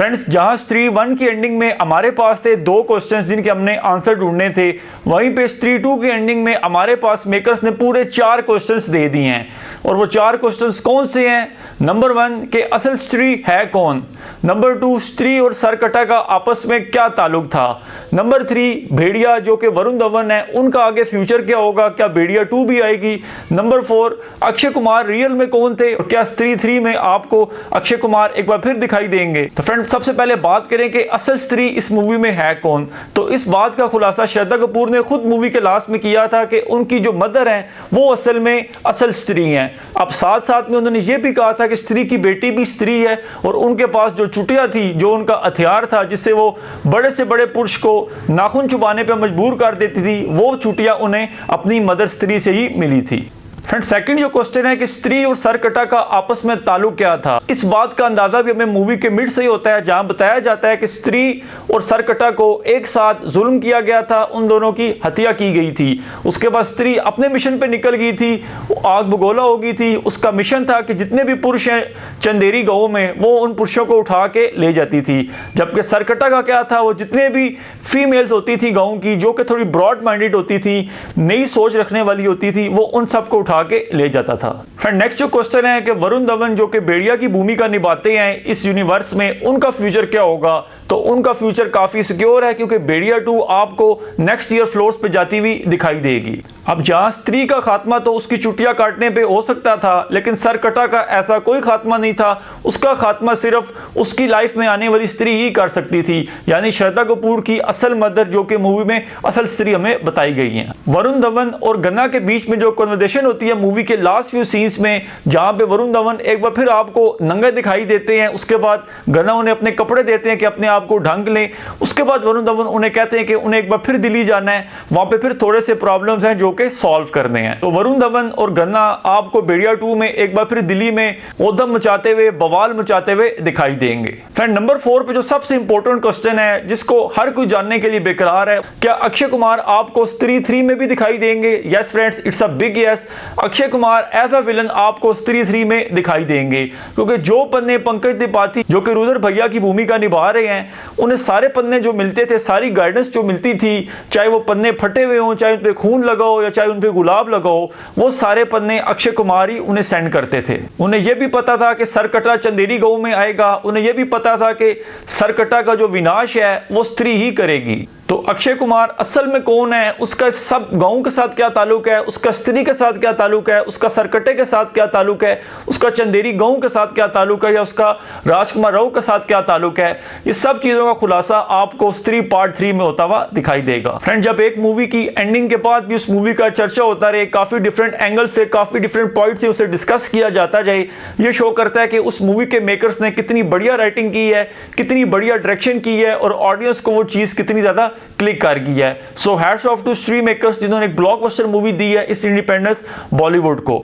Friends, जहां स्त्री 1 की एंडिंग में हमारे पास थे 2 क्वेश्चंस जिनके हमने आंसर ढूंढने थे, वहीं पे स्त्री 2 की एंडिंग में हमारे पास मेकर्स ने पूरे 4 क्वेश्चंस दे दिए हैं। और वो 4 क्वेश्चंस कौन से हैं? नंबर 1 के असल स्त्री है कौन। नंबर 2 स्त्री और सरकटा का आपस में क्या ताल्लुक था। नंबर 3 भेड़िया जो कि वरुण धवन है, उनका आगे फ्यूचर क्या होगा, क्या भेड़िया 2 भी आएगी। नंबर 4 अक्षय कुमार रियल में कौन थे और क्या स्त्री 3 में आपको अक्षय कुमार एक बार फिर दिखाई देंगे। तो फ्रेंड्स, सबसे पहले बात करें कि असल स्त्री इस मूवी में है कौन। तो इस बात का खुलासा श्रद्धा कपूर ने खुद मूवी के लास्ट में किया था कि उनकी जो मदर है वो असल में असल स्त्री हैं। अब साथ साथ में उन्होंने ये भी कहा था कि स्त्री की बेटी भी स्त्री है और उनके पास जो चुटिया थी, जो उनका हथियार था जिससे वो बड़े से बड़े पुरुष को नाखून चुबाने पर मजबूर कर देती थी, वो चुटिया उन्हें अपनी मदर स्त्री से ही मिली थी। फ्रेंड, सेकंड जो क्वेश्चन है कि स्त्री और सरकटा का आपस में ताल्लुक क्या था। इस बात का अंदाजा भी हमें मूवी के मिड से ही होता है, जहां बताया जाता है कि स्त्री और सरकटा को एक साथ जुल्म किया गया था, उन दोनों की हत्या की गई थी। उसके बाद स्त्री अपने मिशन पे निकल गई थी, आग बगोला हो गई थी। उसका मिशन था कि जितने भी पुरुष हैं चंदेरी गांव में, वो उन पुरुषों को उठा के ले जाती थी। जबकि सरकटा का क्या था, वो जितने भी फीमेल्स होती थी गाँव की, जो कि थोड़ी ब्रॉड माइंडेड होती थी, नई सोच रखने वाली होती थी, वो उन सबको उठा के ले जाता था। फ्रेंड, नेक्स्ट जो क्वेश्चन है कि वरुण धवन जो कि भेड़िया की भूमिका निभाते हैं इस यूनिवर्स में, उनका फ्यूचर क्या होगा। तो उनका फ्यूचर काफी सिक्योर है, क्योंकि भेड़िया 2 आपको नेक्स्ट ईयर फ्लोर्स पे जाती हुई दिखाई देगी। अब जहां स्त्री का खात्मा तो उसकी चुटिया काटने पे हो सकता था, लेकिन सरकटा का ऐसा कोई खात्मा नहीं था। उसका खात्मा सिर्फ उसकी लाइफ में आने वाली स्त्री ही कर सकती थी, यानी श्रद्धा कपूर की असल मदर, जो कि मूवी में असल स्त्री हमें बताई गई है। वरुण धवन और गन्ना के बीच में जो कन्वर्सेशन होती है मूवी के लास्ट फ्यू सीन्स में, जहां पे वरुण धवन एक बार फिर आपको नंगे दिखाई देते हैं, उसके बाद गन्ना उन्हें अपने कपड़े देते हैं कि अपने आप को ढंग लें। उसके बाद वरुण धवन उन्हें कहते हैं कि उन्हें एक बार फिर दिल्ली जाना है, वहां पे फिर थोड़े से प्रॉब्लम्स हैं जो कि सॉल्व करने हैं। तो वरुण धवन और गन्ना आपको भेड़िया 2 में एक बार फिर दिल्ली में उद्यम मचाते हुए, बवाल मचाते हुए दिखाई देंगे। फ्रेंड, नंबर 4 पे जो सबसे इंपॉर्टेंट क्वेश्चन है, जिसको हर कोई जानने के लिए बेकरार है, क्या अक्षय कुमार आपको स्त्री 3 में भी दिखाई देंगे। Yes friends, it's a big yes. Akshay Kumar as a villain आपको स्त्री 3 में दिखाई देंगे, क्योंकि जो पन्ने पंकज त्रिपाठी जो कि रुद्र भैया की भूमिका निभा रहे हैं, उन्हें सारे पन्ने जो मिलते थे, सारी गाइडेंस जो मिलती थी, चाहे वो पन्ने फटे हुए हों, चाहे उन पे खून लगा हो या चाहे उन पे गुलाब लगा हो, वो सारे पन्ने अक्षय कुमार ही उन्हें सेंड करते थे। उन्हें यह भी पता था कि सरकटा चंदेरी गांव में आएगा, उन्हें यह भी पता था कि सरकटा का जो विनाश है वो स्त्री ही करेगी। तो अक्षय कुमार असल में कौन है, उसका सब गांव के साथ क्या ताल्लुक है, उसका स्त्री के साथ क्या ताल्लुक है, उसका सरकटे के साथ क्या ताल्लुक है, उसका चंदेरी गांव के साथ क्या ताल्लुक है, या उसका राजकुमार राव के साथ क्या ताल्लुक है, ये सब चीजों का खुलासा आपको स्त्री पार्ट 3 में होता हुआ दिखाई देगा। फ्रेंड, जब एक मूवी की एंडिंग के बाद भी उस मूवी का चर्चा होता रहे, काफी डिफरेंट एंगल से, काफी डिफरेंट पॉइंट से उसे डिस्कस किया जाता जाए, ये शो करता है कि उस मूवी के मेकर्स ने कितनी बढ़िया राइटिंग की है, कितनी बढ़िया डायरेक्शन की है और ऑडियंस को वो चीज कितनी ज्यादा क्लिक कर गई है। सो हैट्स ऑफ टू स्त्री मेकर्स, जिन्होंने एक ब्लॉकबस्टर मूवी दी है इस इंडिपेंडेंस बॉलीवुड को।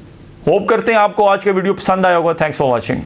होप करते हैं आपको आज का वीडियो पसंद आया होगा। Thanks for watching.